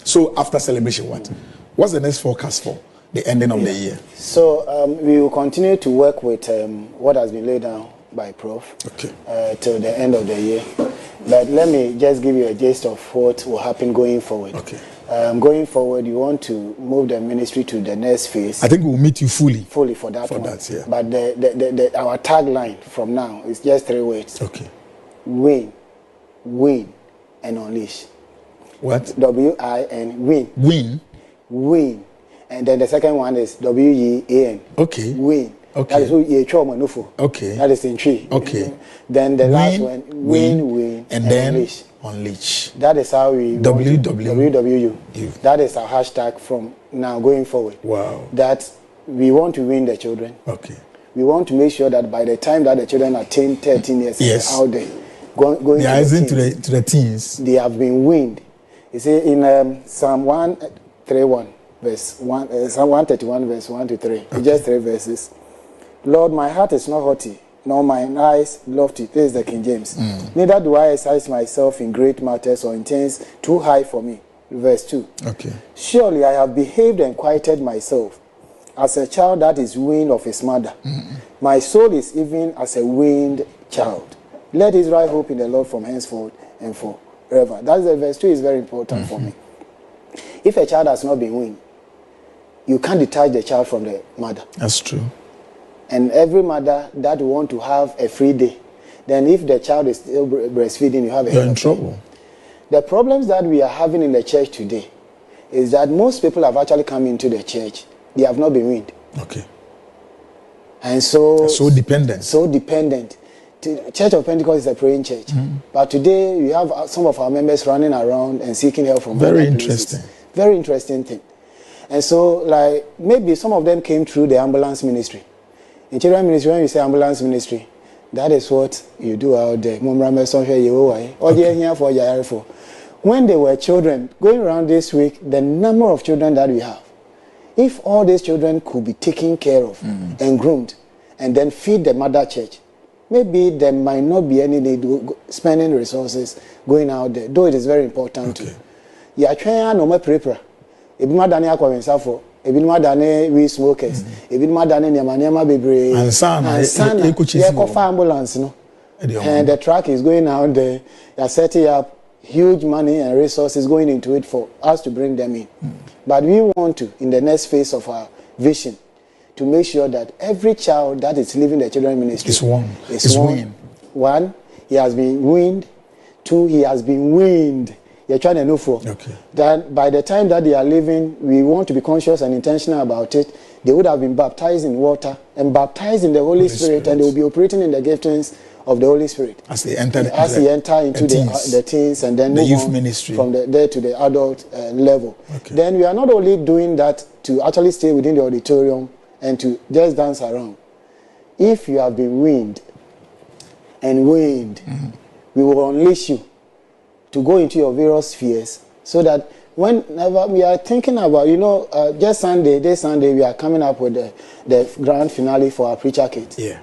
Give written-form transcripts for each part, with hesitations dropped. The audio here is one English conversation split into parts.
So after celebration, what? What's the next forecast for the ending of the year? So we will continue to work with what has been laid down by Prof. Till the end of the year. But let me just give you a gist of what will happen going forward. Okay. Going forward, you want to move the ministry to the next phase. I think we'll meet you fully. Fully for that one. Yeah. But our tagline from now is just 3 words. Okay. Win, win, and unleash. What? W-I-N, win. Win. Win. And then the second one is W-E-A-N. Okay. Win. Okay. That is who you manufo. Okay. That is in tree. Okay. Then the last one, win, and then unleash. That is how we WWU. That is our hashtag from now going forward. Wow. That we want to win the children. Okay. We want to make sure that by the time that the children attain 13 years out there, going they are to the teens. They have been weaned. You see in Psalm 131 verse 1, Psalm 131 verse 1 to 3. Okay. Just 3 verses. Lord, my heart is not haughty, nor mine eyes lofty. This is the King James. Neither do I exercise myself in great matters or in things too high for me. Verse 2. Okay. Surely I have behaved and quieted myself as a child that is weaned of his mother. My soul is even as a weaned child. Let Israel hope in the Lord from henceforth and forever. That's the verse 2 is very important for me. If a child has not been weaned, you can't detach the child from the mother. That's true. And every mother that want to have a free day, then if the child is still breastfeeding, you have a You're in trouble. The problems that we are having in the church today is that most people have actually come into the church. They have not been weaned. Okay. And so dependent. So dependent. Church of Pentecost is a praying church. But today we have some of our members running around and seeking help from very interesting. Very interesting thing. And so, like, maybe some of them came through the ambulance ministry. In children ministry, when you say ambulance ministry, that is what you do out there. When they were children, going around this week, the number of children that we have, if all these children could be taken care of and groomed and then feed the mother church, maybe there might not be any need spending resources going out there, though it is very important too. Yeah, no more prepare. If you done for ebi no adane we smokers ebi no adane nyama bebre and ambulance no and the truck is going out there. They are setting up huge money and resources going into it for us to bring them in. But we want to, in the next phase of our vision, to make sure that every child that is leaving the children ministry is weaned. One, he has been weaned. Two, he has been weaned. You're trying to know for. Okay. That by the time that they are leaving, we want to be conscious and intentional about it. They would have been baptized in water and baptized in the Holy Spirit, and they will be operating in the giftings of the Holy Spirit as they enter into the teens and then the move youth on ministry from there to the adult level. Okay. Then we are not only doing that to actually stay within the auditorium and to just dance around. If you have been weaned and weaned, we will unleash you to go into your various spheres, so that whenever we are thinking about, this Sunday we are coming up with the grand finale for our preacher kit. Yeah.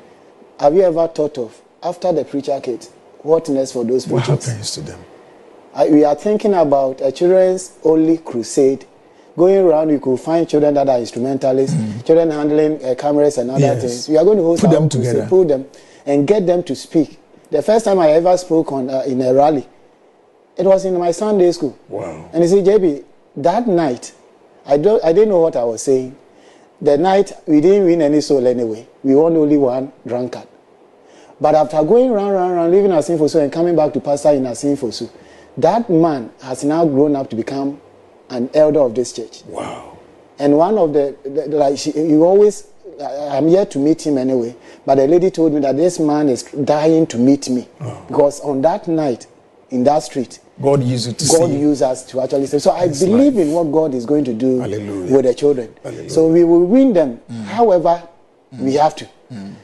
Have you ever thought of, after the preacher kit, what next for those preachers? What happens to them? We are thinking about a children's only crusade. Going around, we could find children that are instrumentalists, children handling cameras and other things. We are going to host them together, put them, and get them to speak. The first time I ever spoke in a rally, it was in my Sunday school. Wow. And you see, JB, that night, I didn't know what I was saying. The night, we didn't win any soul anyway. We won only one drunkard. But after going round, leaving Asinfosu and coming back to pastor in Asinfosu, that man has now grown up to become an elder of this church. Wow. And one of I'm yet to meet him anyway, but the lady told me that this man is dying to meet me. Because on that night, in that street, God used us to actually say. So I believe in what God is going to do with the children. Hallelujah. So we will win them, however we have to.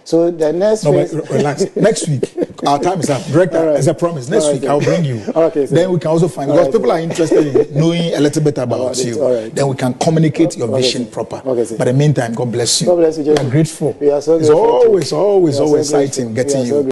So the next phase... relax. Next week, our time is up. Director, as a promise, next week I'll bring you. Okay, then we can also find, because people are interested in knowing a little bit about you. Then we can communicate your vision proper. But in the meantime, God bless you. God bless you, we are grateful. We are so grateful. It's always exciting getting you.